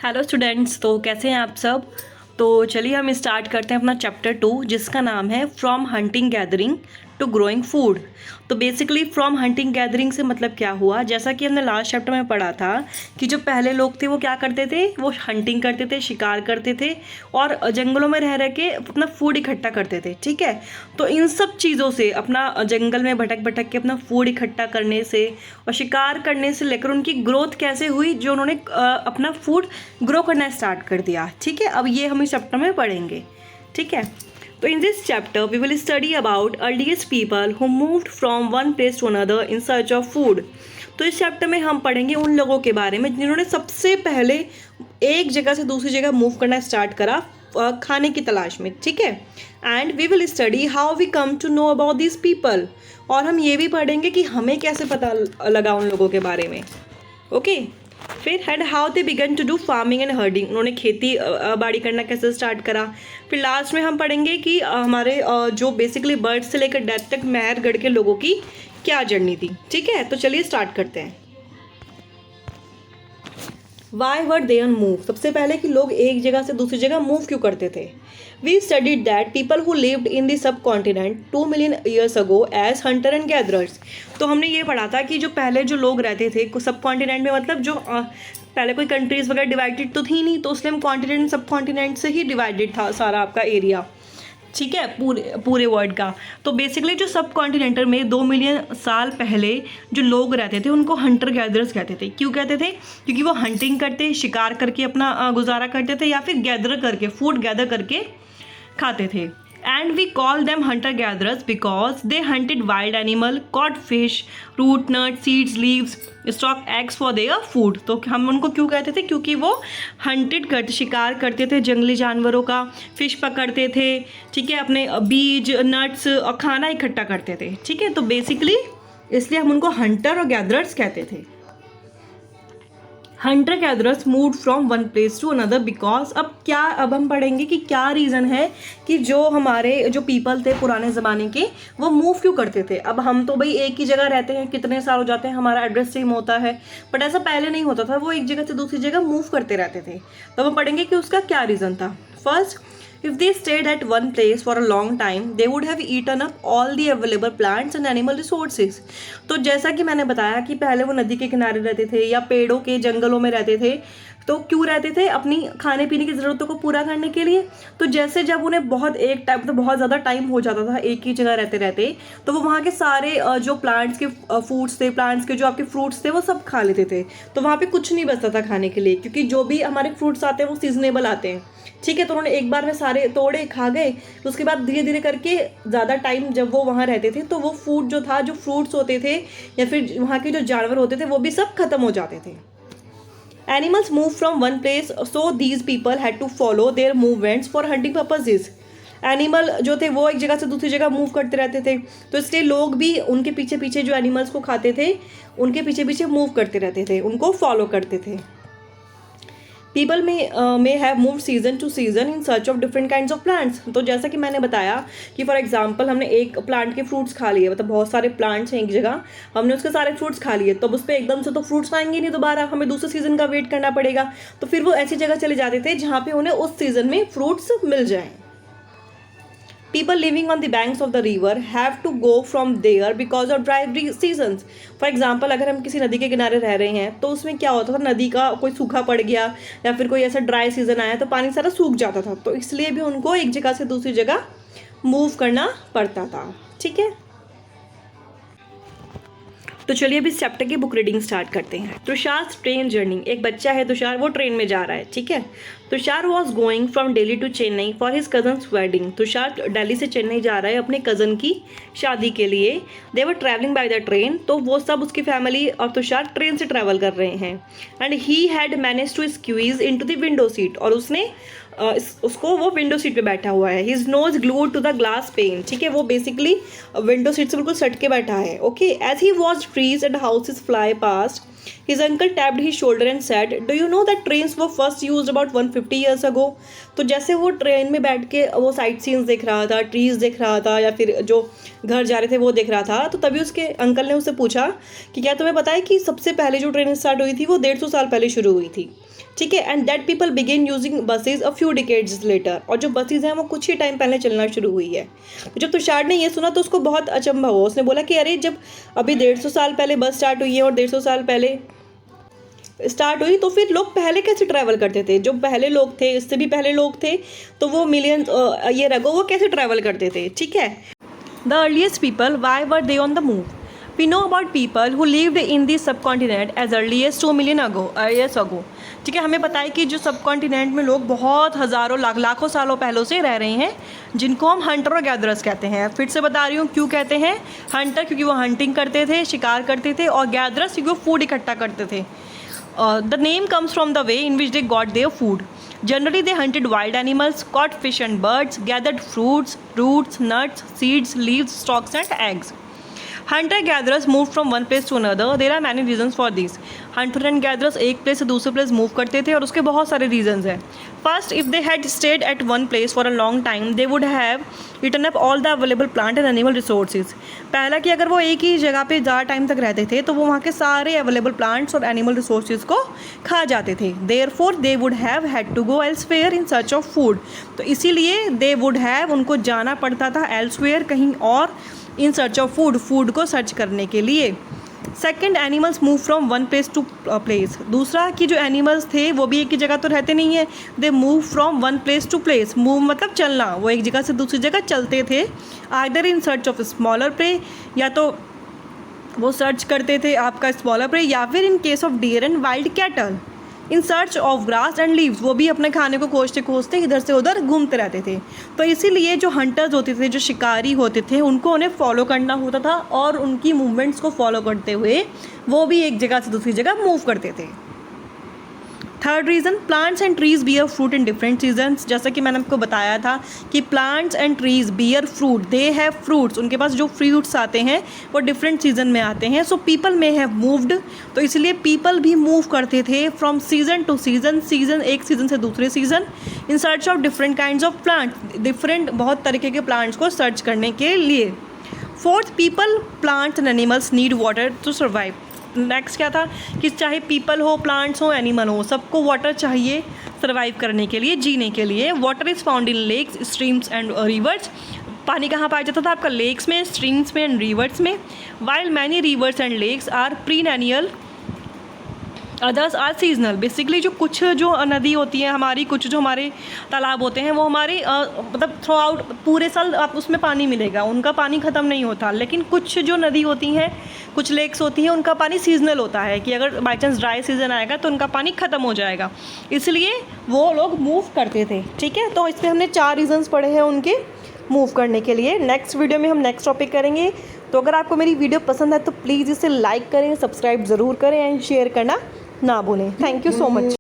Hello students, तो कैसे हैं आप सब। तो चलिए हम स्टार्ट करते हैं अपना चैप्टर 2 जिसका नाम है from hunting gathering to growing food. तो बेसिकली फ्रॉम हंटिंग गैदरिंग से मतलब क्या हुआ, जैसा कि हमने लास्ट चैप्टर में पढ़ा था कि जो पहले लोग थे वो क्या करते थे, वो हंटिंग करते थे, शिकार करते थे और जंगलों में रह के अपना फूड इकट्ठा करते थे। ठीक है, तो इन सब चीज़ों से, अपना जंगल में भटक भटक के अपना फूड इकट्ठा करने से और शिकार करने से लेकर उनकी ग्रोथ कैसे हुई, जो उन्होंने अपना फूड ग्रो करना स्टार्ट कर दिया। ठीक है, अब ये हम इस चैप्टर में पढ़ेंगे। ठीक है, तो in this chapter we will study about earliest people who moved from one place to another in search of food। तो इस चैप्टर में हम पढ़ेंगे उन लोगों के बारे में जिन्होंने सबसे पहले एक जगह से दूसरी जगह मूव करना स्टार्ट करा खाने की तलाश में। ठीक है, and we will study how we come to know about this people, और हम ये भी पढ़ेंगे कि हमें कैसे पता लगा उन लोगों के बारे में। ओके, फिर and how they began to do farming and herding, उन्होंने खेती बाड़ी करना कैसे स्टार्ट करा। फिर लास्ट में हम पढ़ेंगे कि हमारे जो बेसिकली बर्ड से लेकर डेथ तक मेहरगढ़ के लोगों की क्या जर्नी थी। ठीक है, तो चलिए स्टार्ट करते हैं। वाई वर दे मूव, सबसे पहले कि लोग एक जगह से दूसरी जगह मूव क्यों करते थे। We studied that people who lived in the subcontinent 2 million years ago as hunter and gatherers. तो हमने ये पढ़ा था कि जो पहले जो लोग रहते थे सब कॉन्टिनेंट में, मतलब जो पहले कोई कंट्रीज वगैरह डिवाइडेड तो थी नहीं, तो इसलिए हम कॉन्टिनेंट सब कॉन्टिनेंट से ही डिवाइडेड था सारा आपका एरिया। ठीक है, पूरे वर्ल्ड का। तो बेसिकली जो सब कॉन्टिनेंटल में 2 मिलियन साल पहले जो लोग रहते थे उनको हंटर गैदरर्स कहते थे। क्यों कहते थे? क्योंकि वो हंटिंग करते, शिकार करके अपना गुजारा करते थे, या फिर गैदर करके, फूड गैदर करके खाते थे। And we call them hunter gatherers because they hunted wild animal, caught fish, root nut, seeds, leaves, stalk eggs for their food. तो हम उनको क्यों कहते थे? क्योंकि वो हंटेड करते, शिकार करते थे जंगली जानवरों का, फिश पकड़ते थे, ठीक है, अपने बीज, नट्स और खाना इकट्ठा करते थे। ठीक है, तो बेसिकली इसलिए हम उनको हंटर और गैदरर्स कहते थे। Hunter gatherers move from one place to another because, अब हम पढ़ेंगे कि क्या रीज़न है कि जो हमारे जो पीपल थे पुराने ज़माने के, वो मूव क्यों करते थे। अब हम तो भाई एक ही जगह रहते हैं, कितने साल हो जाते हैं, हमारा एड्रेस सेम होता है, बट ऐसा पहले नहीं होता था, वो एक जगह से दूसरी जगह मूव करते रहते थे। तो हम पढ़ेंगे कि उसका क्या रीज़न था। First, if they stayed at one place for a long time, they would have eaten up all the available plants and animal resources। तो जैसा कि मैंने बताया कि पहले वो नदी के किनारे रहते थे या पेड़ों के जंगलों में रहते थे, तो क्यों रहते थे? अपनी खाने पीने की ज़रूरतों को पूरा करने के लिए। तो जैसे जब उन्हें बहुत एक टाइम, तो बहुत ज़्यादा टाइम हो जाता था एक ही जगह रहते रहते, तो वो वहाँ के सारे जो प्लांट्स के फूड्स थे, प्लांट्स के जो आपके फ्रूट्स थे, वो सब खा लेते थे। तो वहाँ पे कुछ नहीं बचता था खाने के लिए, क्योंकि जो भी हमारे फ्रूट्स आते हैं वो सीजनेबल आते हैं। ठीक है, तो उन्होंने एक बार में सारे तोड़े, खा गए। तो उसके बाद धीरे धीरे करके ज़्यादा टाइम जब वो वहाँ रहते थे, तो वो फूड जो था, जो फ्रूट्स होते थे या फिर वहाँ के जो जानवर होते थे, वो भी सब खत्म हो जाते थे। Animals move from one place, so these people had to follow their movements for hunting purposes. Animal जो थे वो एक जगह से दूसरी जगह मूव करते रहते थे, तो इसलिए लोग भी उनके पीछे पीछे, जो एनिमल्स को खाते थे उनके पीछे पीछे मूव करते रहते थे, उनको फॉलो करते थे। People may have move season to season in search of different kinds of plants. तो जैसा कि मैंने बताया कि फॉर एग्जांपल हमने एक प्लांट के फ्रूट्स खा लिए, मतलब बहुत सारे प्लांट्स हैं एक जगह, हमने उसके सारे फ्रूट्स खा लिए, तो उस पर एकदम से तो फ्रूट्स आएंगे नहीं दोबारा, हमें दूसरे सीजन का वेट करना पड़ेगा। तो फिर वो ऐसी जगह चले जाते थे जहाँ पे उन्हें उस सीजन में फ्रूट्स मिल जाएं। People living on the banks of the river have to go from there because of dry seasons। For example, अगर हम किसी नदी के किनारे रह रहे हैं, तो उसमें क्या होता था, नदी का कोई सूखा पड़ गया या फिर कोई ऐसा ड्राई सीजन आया तो पानी सारा सूख जाता था, तो इसलिए भी उनको एक जगह से दूसरी जगह मूव करना पड़ता था। ठीक है, तो चलिए अब इस चैप्टर की बुक रीडिंग स्टार्ट करते हैं। तुषार ट्रेन जर्नी, एक बच्चा है तुषार, वो ट्रेन में जा रहा है। ठीक है, Tushar was going from Delhi to Chennai for his cousin's wedding. Tushar Delhi से चेन्नई जा रहा है अपने कज़न की शादी के लिए। They were travelling by the train, तो वो सब, उसकी फैमिली और तुषार ट्रेन से ट्रैवल कर रहे हैं। And he had manage to squeeze in to the window seat, और उसने उसको, वो विंडो सीट पे बैठा हुआ है। His nose glued to the glass pane. ठीक है, वो बेसिकली विंडो सीट से बिल्कुल सट के बैठा है। Okay, as he watch trees and houses fly past, his uncle tapped his shoulder and said, do you know that trains were first used about 150 years ago। तो जैसे वो ट्रेन में बैठ के वो साइट सीन्स देख रहा था, ट्रीज़ देख रहा था, या फिर जो घर जा रहे थे वो देख रहा था, तो तभी उसके अंकल ने उससे पूछा कि क्या तुम्हें पता है कि सबसे पहले जो ट्रेन स्टार्ट हुई थी वो 150 साल पहले शुरू हुई थी, ठीक है। And that people began using buses a few decades later, और जो बसेज हैं वो कुछ ही टाइम पहले चलना शुरू हुई है। तो जब तुषार ने ये सुना तो उसको बहुत अचंभा हुआ। उसने बोला कि अरे जब अभी 150 साल पहले बस स्टार्ट हुई है और 150 साल पहले स्टार्ट हुई, तो फिर लोग पहले कैसे ट्रैवल करते थे? जो पहले लोग थे, इससे भी पहले लोग थे, तो वो मिलियन ईयर अगो वो कैसे ट्रैवल करते थे, ठीक है। The earliest people, why were they on the move? We know about people who lived in the subcontinent as earliest 2 million years ago, ठीक है। हमें पता है कि जो सब कॉन्टिनेंट में लोग बहुत हज़ारों लाखों सालों पहलों से रह रहे हैं, जिनको हम हंटर और गैदरर्स कहते हैं। फिर से बता रही हूँ क्यों कहते हैं हंटर, क्योंकि वो हंटिंग करते थे, शिकार करते थे, और गैदरर्स क्योंकि वो फूड इकट्ठा करते थे। The name comes from the way in which they got their food. Generally, they hunted wild animals, caught fish and birds, gathered fruits, roots, nuts, seeds, leaves, stalks, and eggs. Hunter-gatherers moved from one place to another. There are many reasons for this. Hunter and gatherers एक place से दूसरे place move करते थे, और उसके बहुत सारे reasons हैं. First, if they had stayed at one place for a long time, they would have eaten up all the available plant and animal resources. पहला कि अगर वो एक ही जगह पे ज़्यादा टाइम तक रहते थे तो वो वहाँ के सारे अवेलेबल प्लांट्स और एनिमल रिसोर्सेज को खा जाते थे. Therefore, they would have had to go elsewhere in search of food. तो इसीलिए they would have, उनको जाना पड़ता था elsewhere, कहीं और, इन सर्च ऑफ फूड को सर्च करने के लिए. Second, animals move from one place to place. दूसरा कि जो एनिमल्स थे वो भी एक ही जगह तो रहते नहीं है. They move from one place to place. Move मतलब चलना, वो एक जगह से दूसरी जगह चलते थे. Either in search of smaller prey, या तो वो सर्च करते थे आपका स्मॉलर प्रे, या फिर in case of dear and wild cattle in search of grass and leaves, वो भी अपने खाने को खोजते खोजते इधर से उधर घूमते रहते थे. तो इसीलिए जो हंटर्स होते थे, जो शिकारी होते थे, उनको उन्हें फॉलो करना होता था, और उनकी मूवमेंट्स को फॉलो करते हुए वो भी एक जगह से दूसरी जगह मूव करते थे. Third reason, plants and trees bear fruit in different seasons. जैसा कि मैंने आपको बताया था कि plants and trees bear fruit, they have fruits, उनके पास जो फ्रूट्स आते हैं वो डिफरेंट सीजन में आते हैं. So people may have moved, तो इसलिए पीपल भी मूव करते थे फ्रॉम सीजन टू सीजन, एक सीज़न से दूसरे season, in search of different kinds of plants, different बहुत तरीके के प्लांट्स को सर्च करने के लिए. Fourth, people, plants and animals need water to survive. Next क्या था कि चाहे पीपल हो, प्लांट्स हो, एनिमल हो, सबको वाटर चाहिए सर्वाइव करने के लिए, जीने के लिए. Water is found in lakes, streams and rivers. पानी कहाँ पाया जाता था आपका? लेक्स में, स्ट्रीम्स में एंड रिवर्स में. While many rivers and lakes are perennial, others are seasonal. Basically जो कुछ जो नदी होती है हमारी, कुछ जो हमारे तालाब होते हैं वो हमारे मतलब थ्रू आउट पूरे साल आप उसमें पानी मिलेगा, उनका पानी ख़त्म नहीं होता. लेकिन कुछ जो नदी होती हैं, कुछ लेक्स होती हैं, उनका पानी सीजनल होता है कि अगर बाई चांस ड्राई सीजन आएगा तो उनका पानी ख़त्म हो जाएगा, इसलिए वो लोग मूव करते थे. ठीक है, तो इस पर हमने 4 रीज़न्स पढ़े हैं उनके मूव करने के लिए. नेक्स्ट वीडियो में हम नेक्स्ट टॉपिक करेंगे. तो अगर आपको मेरी वीडियो पसंद है तो प्लीज़ इसे लाइक करें, सब्सक्राइब ज़रूर करें एंड शेयर करना ना भूलें. Thank you so much.